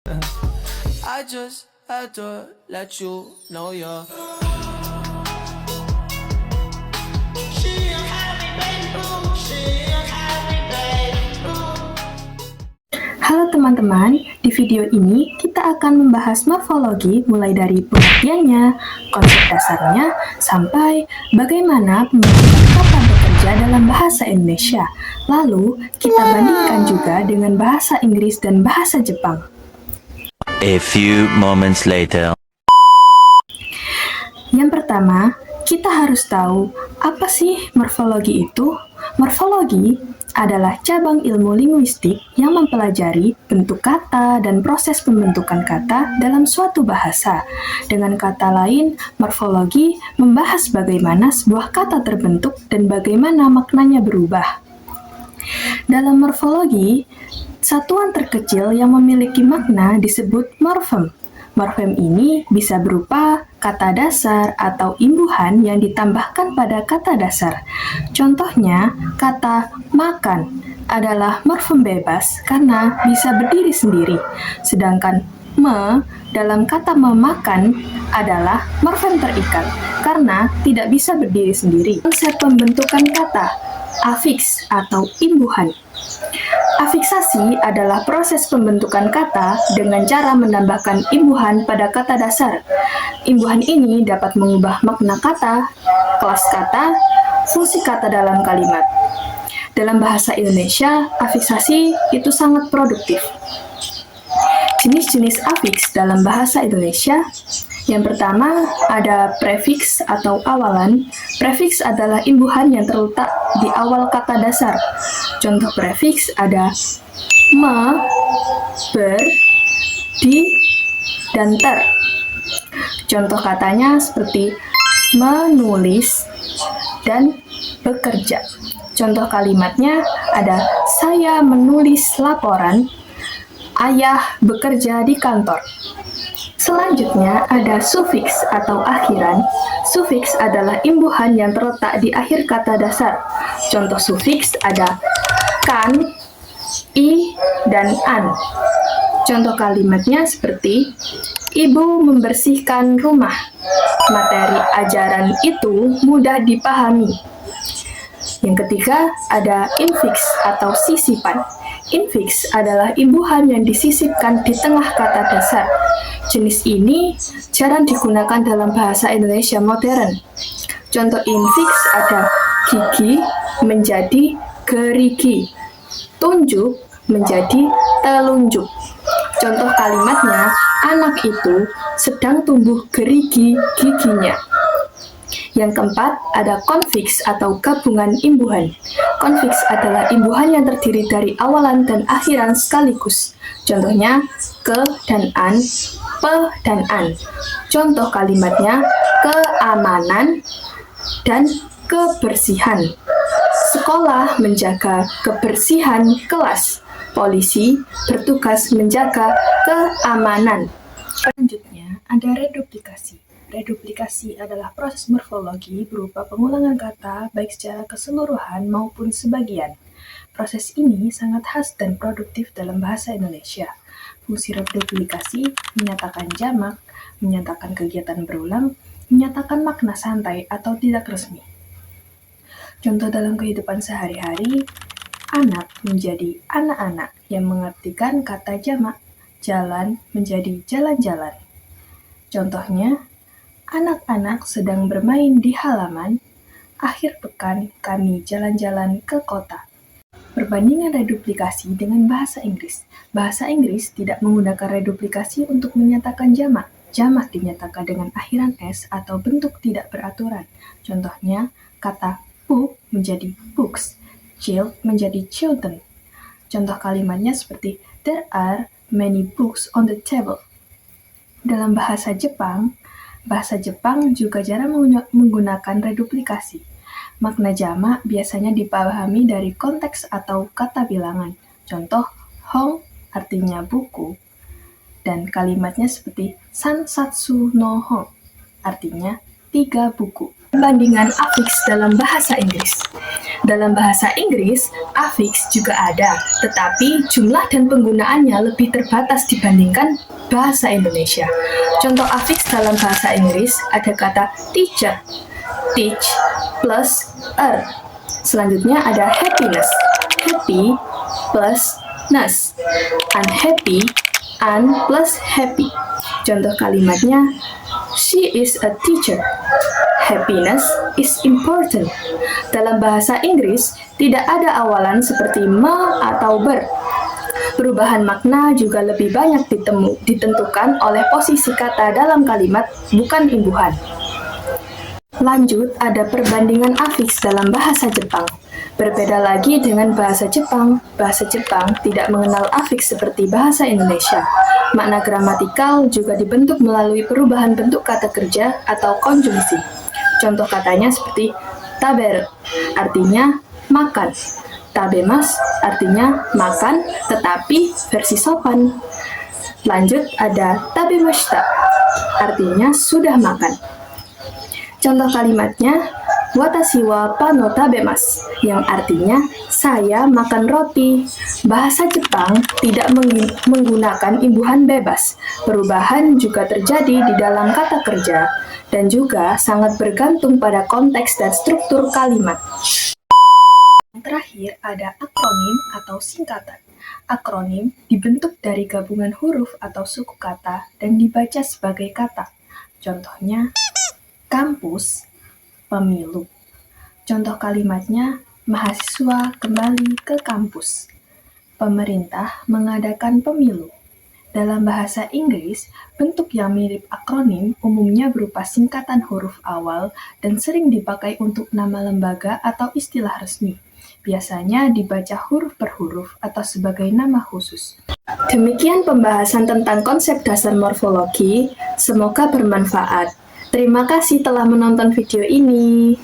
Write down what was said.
I just had to let you know you're Halo teman-teman, di video ini kita akan membahas morfologi mulai dari pengertiannya, konsep dasarnya, sampai bagaimana pembentukan kata bekerja dalam bahasa Indonesia. Lalu, kita bandingkan juga dengan bahasa Inggris dan bahasa Jepang. A few moments later. Yang pertama, kita harus tahu apa sih morfologi itu? Morfologi adalah cabang ilmu linguistik yang mempelajari bentuk kata dan proses pembentukan kata dalam suatu bahasa. Dengan kata lain, morfologi membahas bagaimana sebuah kata terbentuk dan bagaimana maknanya berubah. Dalam morfologi, satuan terkecil yang memiliki makna disebut morfem. Morfem ini bisa berupa kata dasar atau imbuhan yang ditambahkan pada kata dasar. Contohnya, kata makan adalah morfem bebas karena bisa berdiri sendiri, sedangkan me dalam kata memakan adalah morfem terikat karena tidak bisa berdiri sendiri. Konsep pembentukan kata, afiks atau imbuhan. Afiksasi adalah proses pembentukan kata dengan cara menambahkan imbuhan pada kata dasar. Imbuhan ini dapat mengubah makna kata, kelas kata, fungsi kata dalam kalimat. Dalam bahasa Indonesia, afiksasi itu sangat produktif. Jenis-jenis afiks dalam bahasa Indonesia. Yang pertama, ada prefiks atau awalan. Prefiks adalah imbuhan yang terletak di awal kata dasar. Contoh prefiks ada me, ber, di, dan ter. Contoh katanya seperti menulis dan bekerja. Contoh kalimatnya ada saya menulis laporan, ayah bekerja di kantor. Selanjutnya ada sufiks atau akhiran. Sufiks adalah imbuhan yang terletak di akhir kata dasar. Contoh sufiks ada kan, i, dan an. Contoh kalimatnya seperti ibu membersihkan rumah. Materi ajaran itu mudah dipahami. Yang ketiga ada infiks atau sisipan. Infiks adalah imbuhan yang disisipkan di tengah kata dasar. Jenis ini jarang digunakan dalam bahasa Indonesia modern. Contoh infiks ada gigi menjadi gerigi, tunjuk menjadi telunjuk. Contoh kalimatnya, anak itu sedang tumbuh gerigi giginya. Yang keempat, ada konfiks atau gabungan imbuhan. Konfiks adalah imbuhan yang terdiri dari awalan dan akhiran sekaligus. Contohnya, ke dan an, pe dan an. Contoh kalimatnya, keamanan dan kebersihan. Sekolah menjaga kebersihan kelas. Polisi bertugas menjaga keamanan. Selanjutnya, ada reduplikasi. Reduplikasi adalah proses morfologi berupa pengulangan kata baik secara keseluruhan maupun sebagian. Proses ini sangat khas dan produktif dalam bahasa Indonesia. Fungsi reduplikasi menyatakan jamak, menyatakan kegiatan berulang, menyatakan makna santai atau tidak resmi. Contoh dalam kehidupan sehari-hari, anak menjadi anak-anak yang mengartikan kata jamak, jalan menjadi jalan-jalan. Contohnya, anak-anak sedang bermain di halaman, akhir pekan kami jalan-jalan ke kota. Perbandingan reduplikasi dengan bahasa Inggris. Bahasa Inggris tidak menggunakan reduplikasi untuk menyatakan jamak. Jamak dinyatakan dengan akhiran s atau bentuk tidak beraturan. Contohnya, kata book menjadi books, child menjadi children. Contoh kalimatnya seperti there are many books on the table. Dalam bahasa Jepang juga jarang menggunakan reduplikasi. Makna jamak biasanya dipahami dari konteks atau kata bilangan. Contoh, hong artinya buku, dan kalimatnya seperti sansatsu no hon artinya 3 buku. perbandingan afiks dalam bahasa Inggris. Dalam bahasa Inggris, afiks juga ada, tetapi jumlah dan penggunaannya lebih terbatas dibandingkan bahasa Indonesia. Contoh afiks dalam bahasa Inggris ada kata teacher, teach plus er. Selanjutnya ada happiness, happy plus ness, unhappy, un plus happy. Contoh kalimatnya, she is a teacher. Happiness is important. Dalam bahasa Inggris, tidak ada awalan seperti me atau ber. Perubahan makna juga lebih banyak ditentukan oleh posisi kata dalam kalimat, bukan imbuhan. Lanjut, ada perbandingan afiks dalam bahasa Jepang. Berbeda lagi dengan bahasa Jepang tidak mengenal afiks seperti bahasa Indonesia. Makna gramatikal juga dibentuk melalui perubahan bentuk kata kerja atau konjungsi. Contoh katanya seperti taberu, artinya makan. Tabemas, artinya makan, tetapi versi sopan. Lanjut, ada tabemashita, artinya sudah makan. Contoh kalimatnya, watashi wa pain o tabemas, yang artinya saya makan roti. Bahasa Jepang tidak menggunakan imbuhan bebas. Perubahan juga terjadi di dalam kata kerja dan juga sangat bergantung pada konteks dan struktur kalimat. Yang terakhir ada akronim atau singkatan. Akronim dibentuk dari gabungan huruf atau suku kata dan dibaca sebagai kata. Contohnya, kampus, pemilu. Contoh kalimatnya, mahasiswa kembali ke kampus. Pemerintah mengadakan pemilu. Dalam bahasa Inggris, bentuk yang mirip akronim umumnya berupa singkatan huruf awal dan sering dipakai untuk nama lembaga atau istilah resmi. Biasanya dibaca huruf per huruf atau sebagai nama khusus. Demikian pembahasan tentang konsep dasar morfologi. Semoga bermanfaat. Terima kasih telah menonton video ini.